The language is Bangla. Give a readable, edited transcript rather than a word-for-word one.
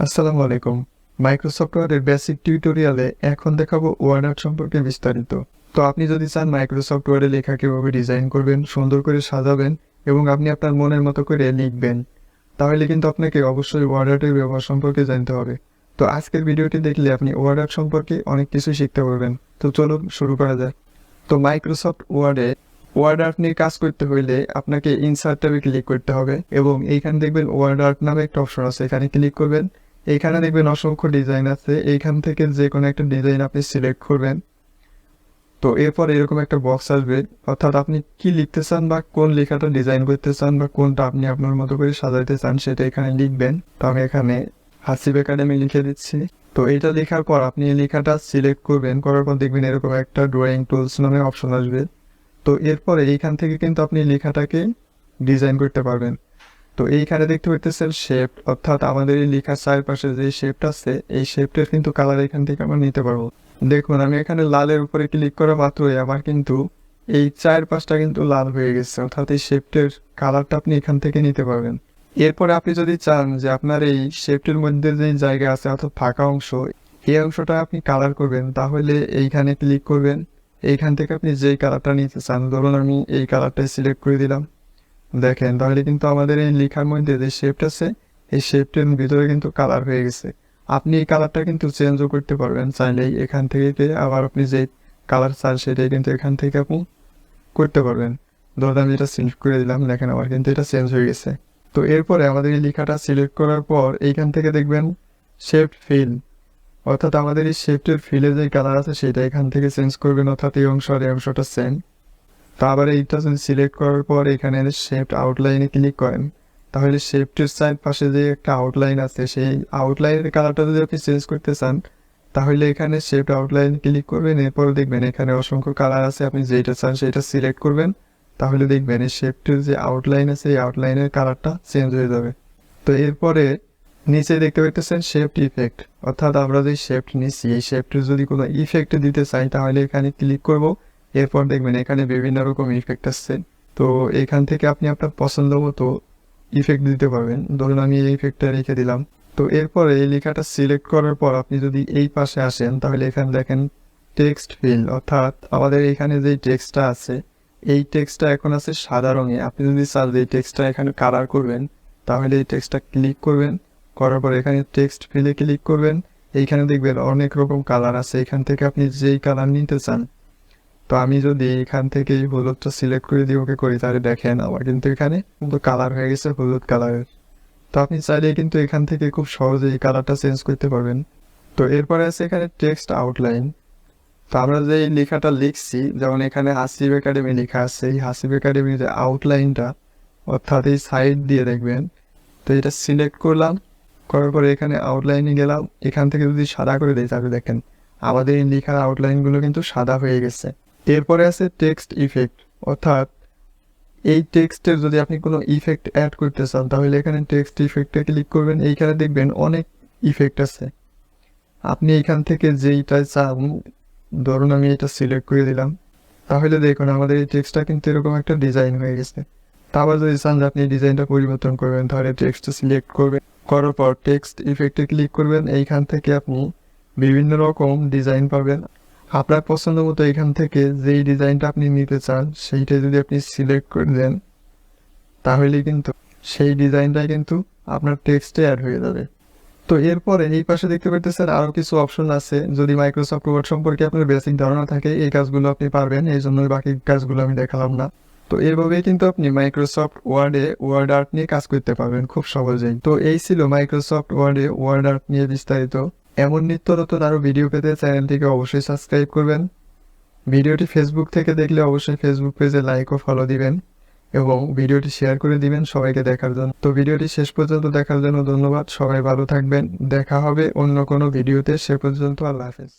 আসসালামু আলাইকুম। মাইক্রোসফট ওয়ার্ডের বেসিক টিউটোরিয়ালে এখন দেখাবো ওয়ার্ড আর্ট সম্পর্কে বিস্তারিত। তো আপনি যদি চান মাইক্রোসফট ওয়ার্ডে লেখা কিভাবে ডিজাইন করবেন, সুন্দর করে সাজাবেন এবং আপনি আপনার মনের মতো করে লিখবেন, তাহলে কিন্তু আপনাকে অবশ্যই ওয়ার্ড আর্টের ব্যবহার সম্পর্কে জানতে হবে। তো আজকের ভিডিওটি দেখলে আপনি ওয়ার্ড আর্ট সম্পর্কে অনেক কিছু শিখতে পারবেন। তো চলুন শুরু করা যাক। তো মাইক্রোসফট ওয়ার্ডে ওয়ার্ড আর্ট নিয়ে কাজ করতে হইলে আপনাকে ইনসার্ট ট্যাবে ক্লিক করতে হবে এবং এইখানে দেখবেন ওয়ার্ড আর্ট নামে একটা অপশন আছে, এখানে ক্লিক করবেন। এইখানে দেখবেন অসংখ্য ডিজাইন আছে, এইখান থেকে যে কোনো একটা ডিজাইন আপনি সিলেক্ট করবেন। তো এরপর এরকম একটা বক্স আসবে, অর্থাৎ আপনি কি লিখতে চান বা কোন লেখাটা ডিজাইন করতে চান বা কোনটা আপনি আপনার মতো করে সাজাইতে চান সেটা এখানে লিখবেন। তো আমি এখানে হাসিব একাডেমি লিখে দিচ্ছি। তো এটা লেখার পর আপনি এই লেখাটা সিলেক্ট করবেন, করার পর দেখবেন এরকম একটা ড্রয়িং টুলস নামে অপশন আসবে। তো এরপরে এইখান থেকে কিন্তু আপনি লেখাটাকে ডিজাইন করতে পারবেন। তো এইখানে দেখতে পাচ্ছেন শেপ, অর্থাৎ আমাদের এই লেখার চারপাশে যে শেপটা আছে এই শেপটার কিন্তু কালার এখান থেকে আমরা নিতে পারবো। দেখুন আমি এখানে লালের উপরে ক্লিক করা মাত্রই আমার কিন্তু এই চারপাশটা কিন্তু লাল হয়ে গেছে, অর্থাৎ এই শেপটের কালারটা আপনি এখান থেকে নিতে পারবেন। এরপরে আপনি যদি চান যে আপনার এই শেপটির মধ্যে যে জায়গা আছে অর্থাৎ ফাঁকা অংশ, এই অংশটা আপনি কালার করবেন, তাহলে এইখানে ক্লিক করবেন। এইখান থেকে আপনি যেই কালারটা নিতে চান, ধরুন আমি এই কালারটাই সিলেক্ট করে দিলাম। দেখেন তাহলে কিন্তু আমাদের এই লেখার মধ্যে যে শেপটা আছে এই শেপটার ভিতরে কিন্তু কালার হয়ে গেছে। আপনি এই কালারটা কিন্তু চেঞ্জও করতে পারবেন চাইলেই, এখান থেকে আবার আপনি যে কালার চান সেটাই কিন্তু এখান থেকে আপনি করতে পারবেন। ধরুন আমি এটা সিলেক্ট করে দিলাম, দেখেন আমার কিন্তু এটা চেঞ্জ হয়ে গেছে। তো এরপরে আমাদের এই লেখাটা সিলেক্ট করার পর এইখান থেকে দেখবেন শেপ ফিল, অর্থাৎ আমাদের এই শেপটের ফিলে যে কালার আছে সেটা এখান থেকে চেঞ্জ করবেন, অর্থাৎ এই অংশ আর এই অংশটা সেম। তো আবার এইটা যদি সিলেক্ট করার পর এখানে শেপ আউটলাইনে ক্লিক করেন, তাহলে শেপটির চারপাশে যে একটা আউটলাইন আছে সেই আউটলাইনের কালারটা যদি আপনি চেঞ্জ করতে চান, তাহলে এখানে শেপ আউটলাইন ক্লিক করবেন। এরপর দেখবেন এখানে অসংখ্য কালার আছে, আপনি যেটা চান সেটা সিলেক্ট করবেন, তাহলে দেখবেন এই শেপটির যে আউটলাইন আছে এই আউটলাইনের কালারটা চেঞ্জ হয়ে যাবে। তো এরপরে নিচে দেখতে পাচ্ছেন শেপ ইফেক্ট, অর্থাৎ আমরা যে শেপট নিচ্ছি এই শেপটির যদি কোনো ইফেক্ট দিতে চাই তাহলে এখানে ক্লিক করব। এরপর দেখবেন এখানে বিভিন্ন রকম ইফেক্ট আসছে। তো এখান থেকে আপনি আপনার পছন্দ মতো ইফেক্ট দিতে পারবেন। ধরুন আমি এই ইফেক্টটা রেখে দিলাম। তো এরপরে এই লেখাটা সিলেক্ট করার পর আপনি যদি এই পাশে আসেন, তাহলে এখানে দেখেন টেক্সট ফিল, অর্থাৎ আমাদের এখানে যে টেক্সটটা আছে এই টেক্সটটা এখন আছে সাদা রঙে। আপনি যদি চান যে এই টেক্সটটা এখানে কালার করবেন, তাহলে এই টেক্সটটা ক্লিক করবেন, করার পর এখানে টেক্সট ফিলে ক্লিক করবেন। এইখানে দেখবেন অনেক রকম কালার আছে, এখান থেকে আপনি যেই কালার নিতে চান। তো আমি যদি এখান থেকে এই হলুদটা সিলেক্ট করে দিয়ে ওকে করি, তাহলে দেখেন আমার কিন্তু এখানে কিন্তু কালার হয়ে গেছে হলুদ কালারের। তো আপনি চাইলে কিন্তু এখান থেকে খুব সহজে এই কালারটা চেঞ্জ করতে পারবেন। তো এরপরে আছে এখানে টেক্সট আউটলাইন। তো আমরা যে লেখাটা লিখছি, যেমন এখানে হাসিব একাডেমি লেখা আছে, এই হাসিব একাডেমির যে আউটলাইনটা অর্থাৎ এই সাইড দিয়ে দেখবেন। তো এটা সিলেক্ট করলাম, করার পরে এখানে আউটলাইনে গেলাম, এখান থেকে যদি সাদা করে দিই তাহলে দেখেন আমাদের এই লেখার আউটলাইনগুলো কিন্তু সাদা হয়ে গেছে। এরপরে আছে টেক্সট ইফেক্ট, অর্থাৎ এই টেক্সটের যদি আপনি কোনো ইফেক্ট অ্যাড করতে চান তাহলে এখানে টেক্সট ইফেক্টে ক্লিক করবেন। এইখানে দেখবেন অনেক ইফেক্ট আছে, আপনি এইখান থেকে যেইটা চান, ধরুন আমি এটা সিলেক্ট করে দিলাম, তাহলে দেখুন আমাদের এই টেক্সটটা কিন্তু এরকম একটা ডিজাইন হয়ে গেছে। তারপর যদি চান যে আপনি ডিজাইনটা পরিবর্তন করবেন, তাহলে টেক্সটটা সিলেক্ট করবেন, করার পর টেক্সট ইফেক্টে ক্লিক করবেন। এইখান থেকে আপনি বিভিন্ন রকম ডিজাইন পাবেন, আপনার পছন্দ মতো এখান থেকে যেই ডিজাইনটা আপনি নিতে চান সেইটা যদি আপনি সিলেক্ট করে দেন, তাহলে কিন্তু সেই ডিজাইনটাই কিন্তু আপনার টেক্সটে অ্যাড হয়ে যাবে। তো এরপরে এই পাশে দেখতে পাচ্ছেন আরও কিছু অপশন আছে। যদি মাইক্রোসফট ওয়ার্ড সম্পর্কে আপনার বেসিক ধারণা থাকে এই কাজগুলো আপনি পারবেন, এই জন্য বাকি কাজগুলো আমি দেখালাম না। তো এভাবেই কিন্তু আপনি মাইক্রোসফট ওয়ার্ডে ওয়ার্ড আর্ট নিয়ে কাজ করতে পারবেন খুব সহজেই। তো এই ছিল মাইক্রোসফট ওয়ার্ডে ওয়ার্ড আর্ট নিয়ে বিস্তারিত। এমন নিত্য নতুন আরও ভিডিও পেতে চ্যানেলটিকে অবশ্যই সাবস্ক্রাইব করবেন। ভিডিওটি ফেসবুক থেকে দেখলে অবশ্যই ফেসবুক পেজে লাইক ও ফলো দিবেন এবং ভিডিওটি শেয়ার করে দিবেন সবাইকে দেখার জন্য। তো ভিডিওটি শেষ পর্যন্ত দেখার জন্য ধন্যবাদ। সবাই ভালো থাকবেন, দেখা হবে অন্য কোনো ভিডিওতে। সে পর্যন্ত আল্লাহ হাফেজ।